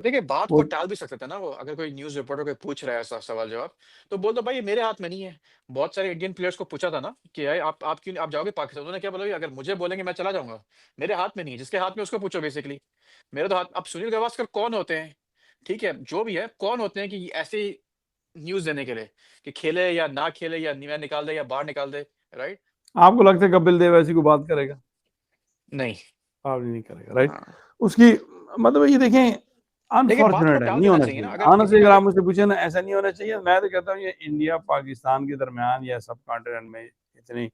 देखिए, बात वो को टाल भी सकते थे ना वो, अगर कोई न्यूज़ रिपोर्टर कोई पूछ रहा है ऐसा सवाल-जवाब, तो बोल दो भाई ये मेरे हाथ में नहीं है। बहुत सारे इंडियन प्लेयर्स को पूछा था ना कि यार आप क्यों आप जाओगे पाकिस्तान? उन्होंने क्या बोला कि अगर मुझे बोलेंगे मैं चला जाऊँगा। मेरे हाथ में नहीं है, जिसके हाथ में उसको पूछो बेसिकली। मेरे तो हाथ अब सुनील गावस्कर कौन होते हैं? ठीक है, जो भी है, कौन होते हैं कि ऐसे न्यूज़ देने के लिए कि खेले या ना खेले या मैं निकाल दे या बाहर निकाल दे, राइट? आपको लगता है कपिल देव ऐसी कोई बात करेगा? नहीं। आप नहीं करेगा, राइट? हाँ। उसकी मतलब ये देखें, देखिए, बात को अनफॉर्चुनेट है, टाल नहीं देना होना चाहिए ना, चाहिए। अगर किसी ऑनेस्टली अगर अगर आप मुझसे पूछे ना, ऐसा नहीं होना चाहिए। मैं तो कहता हूँ ये इंडिया पाकिस्तान के दरमियान या सब कॉन्टिनेंट में इतनी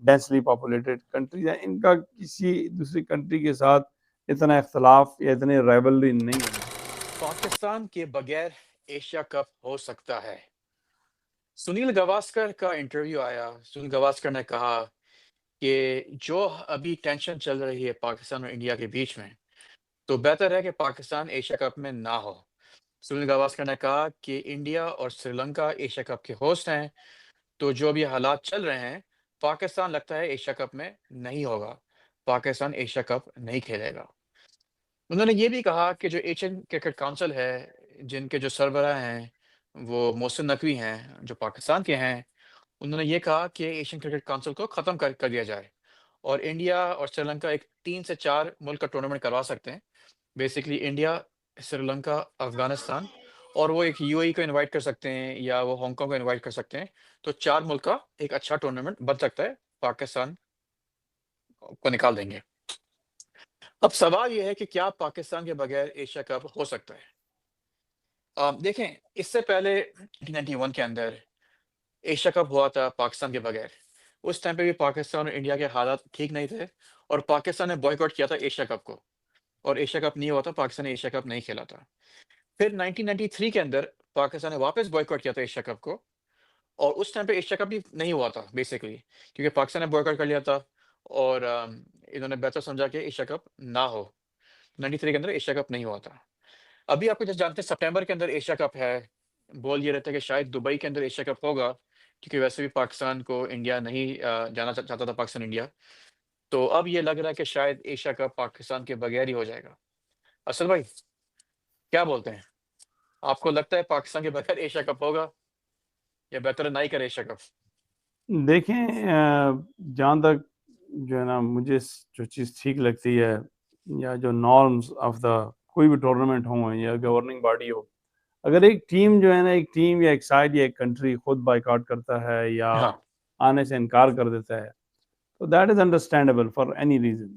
डेंसली पॉपुलेटेड कंट्रीज है, इनका किसी दूसरी कंट्री के साथ इतना इख्तलाफ या इतनी राइवलरी नहीं होनी चाहिए। पाकिस्तान के बगैर एशिया कप हो सकता है। सुनील गावस्कर का इंटरव्यू आया, सुनील गावस्कर ने कहा कि जो अभी टेंशन चल रही है पाकिस्तान और इंडिया के बीच में, तो बेहतर है कि पाकिस्तान एशिया कप में ना हो। सुनील गावस्कर ने कहा कि इंडिया और श्रीलंका एशिया कप के होस्ट हैं, तो जो अभी हालात चल रहे हैं, पाकिस्तान लगता है एशिया कप में नहीं होगा। पाकिस्तान एशिया कप नहीं खेलेगा। उन्होंने ये भी कहा कि जो एशियन क्रिकेट काउंसिल है, जिनके जो सरबराह हैं, वो मोहसिन नकवी हैं, जो पाकिस्तान के हैं। उन्होंने ये कहा कि एशियन क्रिकेट काउंसिल को ख़त्म कर दिया जाए और इंडिया और श्रीलंका एक 3 से 4 मुल्क का टूर्नामेंट करवा सकते हैं। बेसिकली इंडिया, श्रीलंका, अफ़गानिस्तान और वो एक यूएई को इनवाइट कर सकते हैं या वो हांगकांग को इनवाइट कर सकते हैं। तो 4 मुल्क का एक अच्छा टूर्नामेंट बन सकता है, पाकिस्तान को निकाल देंगे। अब सवाल ये है कि क्या पाकिस्तान के बगैर एशिया कप हो सकता है? देखें, इससे पहले 1991 के अंदर एशिया कप हुआ था पाकिस्तान के बगैर। उस टाइम पे भी पाकिस्तान और इंडिया के हालात ठीक नहीं थे और पाकिस्तान ने बॉयकॉट किया था एशिया कप को और एशिया कप नहीं हुआ था, पाकिस्तान ने एशिया कप नहीं खेला था। फिर 1993 के अंदर पाकिस्तान ने वापस बॉयकॉट किया था एशिया कप को और उस टाइम पे एशिया कप भी नहीं हुआ था बेसिकली, क्योंकि पाकिस्तान ने बॉयकॉट कर लिया था और इन्होंने बेहतर समझा कि एशिया कप ना हो। 93 के अंदर एशिया कप नहीं हुआ था। अभी आपको जैसे जानते हैं सितंबर के अंदर एशिया कप है। बोल ये रहता है कि शायद दुबई के अंदर एशिया कप होगा, क्योंकि वैसे भी पाकिस्तान को इंडिया नहीं जाना चाहता था, पाकिस्तान इंडिया। तो अब ये लग रहा है कि शायद एशिया कप पाकिस्तान के बगैर ही हो जाएगा। असल भाई, क्या बोलते हैं? आपको लगता है पाकिस्तान के बगैर एशिया कप होगा या बेहतर है ना ही करे एशिया कप? देखें, जहाँ तक जो है ना मुझे जो चीज़ ठीक लगती है या जो नॉर्म्स ऑफ द कोई भी टूर्नामेंट हो या गवर्निंग बॉडी हो, अगर एक टीम जो है ना, एक टीम या एक साइड या एक कंट्री खुद बाइकआउट करता है या हाँ। आने से इनकार कर देता है, तो that is understandable for any reason.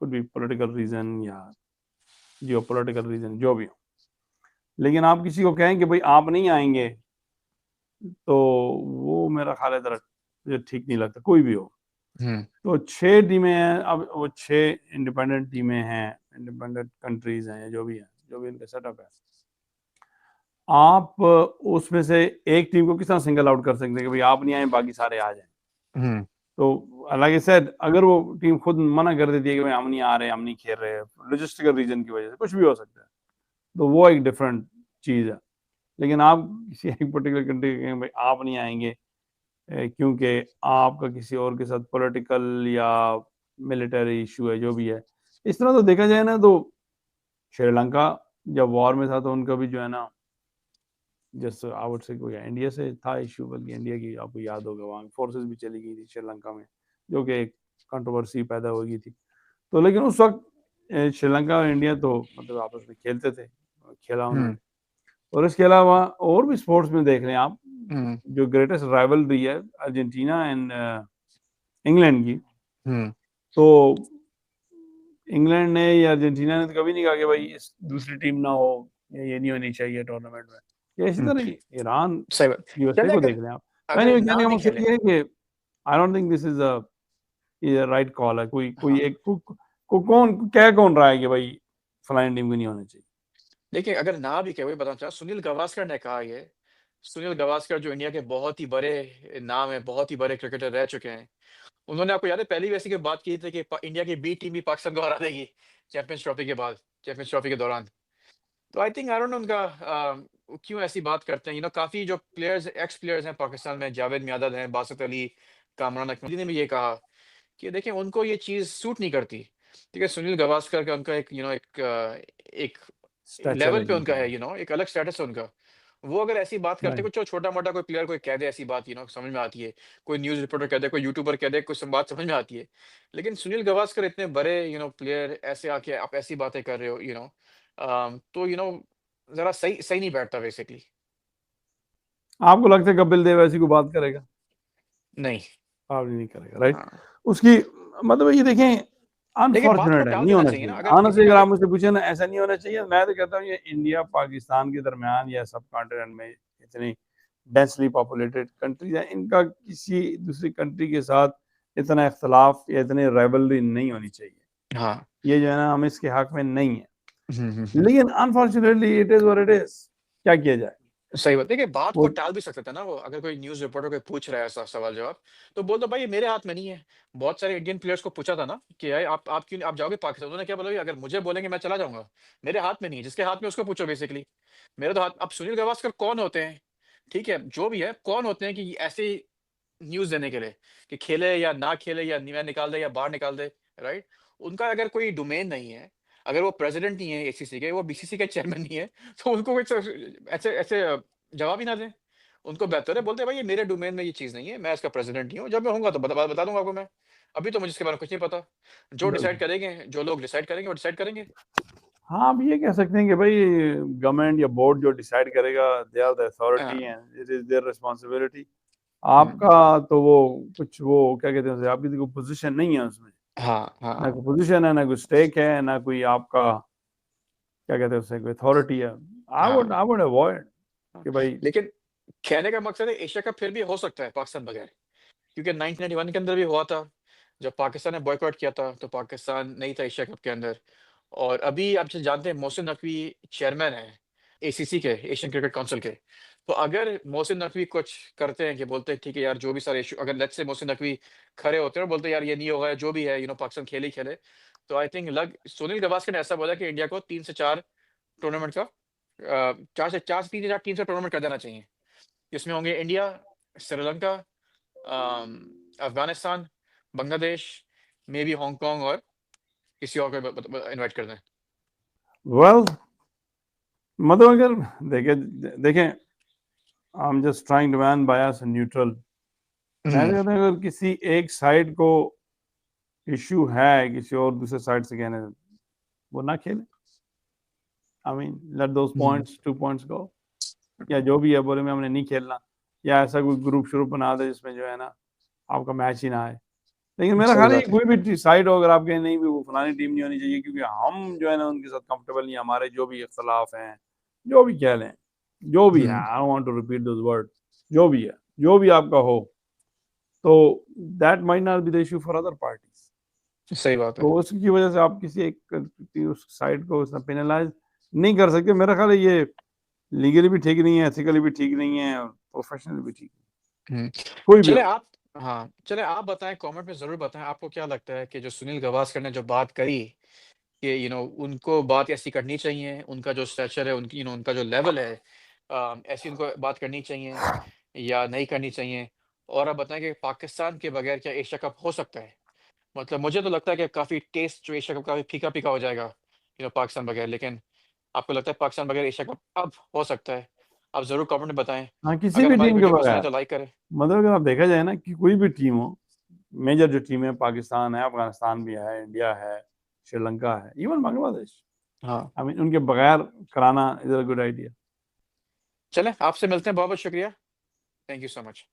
Could be political reason या जियो पॉलिटिकल रीजन, जो भी हो। लेकिन आप किसी को कहें कि भाई आप नहीं आएंगे, तो वो मेरा ख्याल है जरा मुझे ठीक नहीं लगता, कोई भी हो। हम्म। तो 6 टीमें हैं, अब वो 6 इंडिपेंडेंट टीमें हैं, इंडिपेंडेंट कंट्रीज हैं, जो भी है, जो भी इनका सेटअप है। आप उसमें से एक टीम को किस तरह सिंगल आउट कर सकते हैं कि भाई आप नहीं आए बाकी सारे आ जाएं? हम्म। तो लाइक आई सेड, अगर वो टीम खुद मना कर देती है कि भाई हम नहीं आ रहे, हम नहीं खेल रहे, लॉजिस्टिकल रीजन की वजह से, कुछ भी हो सकता है, तो वो एक डिफरेंट चीज़ है। लेकिन आप किसी एक पर्टिकुलर कंट्री के भाई आप नहीं आएंगे क्योंकि आपका किसी और के साथ पॉलिटिकल या मिलिटरी इशू है, जो भी है, इस तरह तो देखा जाए ना, तो श्रीलंका जब वॉर में था तो उनका भी जो है ना, जैसे आई वुड से कोई इंडिया से था इशू, बल्कि इंडिया की आपको याद होगा वहाँ फोर्सेस भी चली गई थी श्रीलंका में, जो कि एक कंट्रोवर्सी पैदा हो गई थी। तो लेकिन उस वक्त श्रीलंका और इंडिया तो मतलब आपस में खेलते थे, खेला हम्म। उन्होंने। और इसके अलावा और भी स्पोर्ट्स में देख लें आप, हम्म। जो ग्रेटेस्ट राइवलरी है अर्जेंटीना एंड इंग्लैंड की, हम्म। तो इंग्लैंड ने या अर्जेंटीना ने तो कभी नहीं कहा कि भाई इस दूसरी टीम ना हो या ये नहीं होनी चाहिए टूर्नामेंट में। या इसी हम्म। तरह ही ईरान सही बात। यूएसए चले को अगर देख लें आप। तो अगर anyway, ना कहने का भी मकसद खेले। ये है कि I don't think this is a right call है। कोई कोई हाँ। एक कौन कह कौन रहा है कि भाई फलानी टीम को नहीं होना चाहिए? देखिए, अगर ना भी कहे, वही बताना चाहा, सुनील गावस्कर ने कहा ये। सुनील गावस्कर जो इंडिया के बहुत ही बड़े नाम है, बहुत ही बड़े क्रिकेटर रह चुके हैं। उन्होंने, आपको याद है, पहली वैसी की बात की थी कि इंडिया की बी टीम भी पाकिस्तान को हरा देगी चैंपियंस ट्रॉफी के बाद, चैंपियंस ट्रॉफी के दौरान। तो आई डोंट नो उनका वो क्यों ऐसी बात करते हैं। काफी जो प्लेयर्स, एक्स प्लेयर्स हैं पाकिस्तान में, जावेद मियादद हैं, बासत अली, कामरान अकमल ने भी ये कहा कि देखिए उनको ये चीज सूट नहीं करती। ठीक है, सुनील गावस्कर का उनका एक एक लेवल पे उनका है, एक अलग स्टेटस है उनका। वो अगर ऐसी बात करते, राइट। कुछ छोटा-मोटा कोई प्लेयर कोई कह दे ऐसी बात, समझ में आती है। कोई न्यूज़ रिपोर्टर कह दे, कोई यूट्यूबर कह दे, कुछ बात समझ में आती है। लेकिन सुनील गावस्कर इतने बड़े प्लेयर ऐसे आके आप ऐसी बातें कर रहे हो, तो ज़रा सही सही नहीं बैठता बेसिकली। आपको लगता है कपिल देव ऐसी कोई बात करेगा? नहीं। आप नहीं करेगा, राइट? हाँ। उसकी मतलब ये देखें, देखिए, बात को अनफॉर्चुनेट है, टाल नहीं देना होना चाहिए ना, चाहिए। अगर किसी ऑनेस्टली अगर अगर आप मुझसे पूछे ना, ऐसा नहीं होना चाहिए। मैं तो कहता हूँ ये इंडिया पाकिस्तान के दरमियान या सब कॉन्टिनेंट में इतनी डेंसली पॉपुलेटेड कंट्रीज है, इनका किसी दूसरी कंट्री के साथ इतना इख्तलाफ या इतनी राइवलरी नहीं होनी चाहिए। हाँ। ये जो है ना, हम इसके हक में नहीं है। हुँ, हुँ, हुँ। लेकिन unfortunately it is what it is. क्या किया जाए? सही बात। देखिए, बात को वो टाल भी सकता था ना वो, अगर कोई न्यूज़ रिपोर्टर कोई पूछ रहा है ऐसा सवाल-जवाब, तो बोल दो भाई ये मेरे हाथ में नहीं है। बहुत सारे इंडियन प्लेयर्स को पूछा था ना कि यार आप क्यों आप जाओगे पाकिस्तान? उन्होंने क्या बोला कि अगर मुझे बोलेंगे मैं चला जाऊँगा। मेरे हाथ में नहीं है, जिसके हाथ में उसको पूछो बेसिकली। मेरे तो हाथ अब सुनील गावस्कर कौन होते हैं? ठीक है, जो भी है, कौन होते हैं कि ऐसे न्यूज़ देने के लिए कि खेले या ना खेले या मैं निकाल दे या बाहर निकाल दे, राइट? उनका अगर कोई डोमेन नहीं है, अगर वो प्रेज़िडेंट नहीं है एसीसी के, वो बीसीसी के चेयरमैन नहीं है, तो उनको कुछ ऐसे ऐसे जवाब ही ना दें। उनको बेहतर है बोल दें भाई ये मेरे डोमेन में ये चीज़ नहीं है, मैं इसका प्रेज़िडेंट नहीं हूँ, जब मैं होऊँगा तो बता दूँगा आपको मैं। अभी तो मुझे इसके बारे में कुछ नहीं पता। जो डिसाइड बिल्कुल। करेंगे, जो लोग डिसाइड करेंगे, वो डिसाइड करेंगे। हाँ, आप ये कह सकते हैं कि भाई गवर्नमेंट या बोर्ड जो डिसाइड करेगा, दे आर द अथॉरिटी हाँ। And it is their responsibility. हुँ। आपका तो वो कुछ वो क्या कहते हैं उसे, आपकी तो कोई पोजीशन नहीं है उसमें। हाँ, ना हाँ, कोई पोजीशन है, ना कोई स्टेक है, ना कोई आपका क्या कहते हैं उसे, कोई अथॉरिटी है। हाँ, आई वुड अवॉइड हाँ। कि भाई लेकिन कहने का मकसद है एशिया कप फिर भी हो सकता है पाकिस्तान बगैर। क्योंकि 1991 के अंदर भी हुआ था, जब पाकिस्तान ने बॉयकॉट किया था, तो पाकिस्तान नहीं था एशिया कप के अंदर। और अभी आप जानते हैं मोहसिन नकवी चेयरमैन हैं एसीसी के, एशियन क्रिकेट काउंसिल के। तो अगर मोहसिन नकवी कुछ करते हैं कि बोलते हैं ठीक है यार जो भी सारे इश्यू, अगर लेट्स से मोहसिन नकवी खड़े होते हैं और बोलते हैं यार ये नहीं होगा, जो भी है पाकिस्तान खेले ही खेले। तो आई थिंक लग सुनील गावस्कर ने ऐसा बोला कि इंडिया को 3 से 4 टूर्नामेंट का 4 से 3 या 4 टीम से टूर्नामेंट कर देना चाहिए। इसमें होंगे India, Sri Lanka, Afghanistan, Bangladesh, maybe Hong Kong और किसी और को इनवाइट कर दें। वेल मतलब अगर देखें देखें I am just trying to man bias and neutral. मैं तो हुँ, कहता हूँ अगर किसी एक साइड को इश्यू है किसी और दूसरे साइड से कहने, वो ना खेले। आई मीन लेट दोस हुँ। Points 2 points go. या जो भी है बोले में हमने नहीं खेलना, या ऐसा कोई ग्रुप शुरू बना दे जिसमें जो है ना आपका मैच ही ना आए। लेकिन मेरा सही ख्याल है बात है। कोई भी साइड हो, अगर आप कहें नहीं भी वो फलानी टीम नहीं होनी चाहिए क्योंकि हम जो है ना उनके साथ कंफर्टेबल नहीं, हमारे जो भी इख्तलाफ हैं, जो भी कह लें, जो भी है, हुँ, I don't want to repeat those word, जो भी है, जो भी आपका हो, तो that might not be the issue for other parties. सही बात है। तो उसकी वजह से आप किसी एक उस साइड को पेनलाइज नहीं कर सकते। मेरा ख्याल है ये लीगली भी ठीक नहीं है, एथिकली भी ठीक नहीं है, और प्रोफेशनली भी ठीक नहीं। हुँ। कोई भी चलें हो। आप हाँ, चलें आप बताएँ, कमेंट में ज़रूर बताएँ आपको क्या लगता है कि जो सुनील गावस्कर ने जो बात करी कि उनको बात ऐसी करनी चाहिए, उनका जो स्टैचर है, उनकी उनका जो लेवल है, ऐसी उनको बात करनी चाहिए या नहीं करनी चाहिए? और आप बताएँ कि पाकिस्तान के बगैर क्या एशिया कप हो सकता है? मतलब मुझे तो लगता है कि काफ़ी टेस्ट जो एशिया कप काफ़ी फीका-फीका हो जाएगा, पाकिस्तान बगैर। लेकिन आपको लगता है पाकिस्तान बगैर एशिया कप अब हो सकता है? आप ज़रूर कमेंट में बताएँ। हाँ, किसी अगर भी हमारी टीम के वीडियो पसंद है बगैर, तो लाइक करें। मतलब अगर आप देखा जाए ना कि कोई भी टीम हो, मेजर जो टीम है, पाकिस्तान है, अफगानिस्तान भी है, इंडिया है, श्रीलंका है, इवन बांग्लादेश, हाँ, आई मीन उनके बगैर कराना इज अ गुड आइडिया। चलें आपसे मिलते हैं, बहुत-बहुत शुक्रिया। Thank you so much.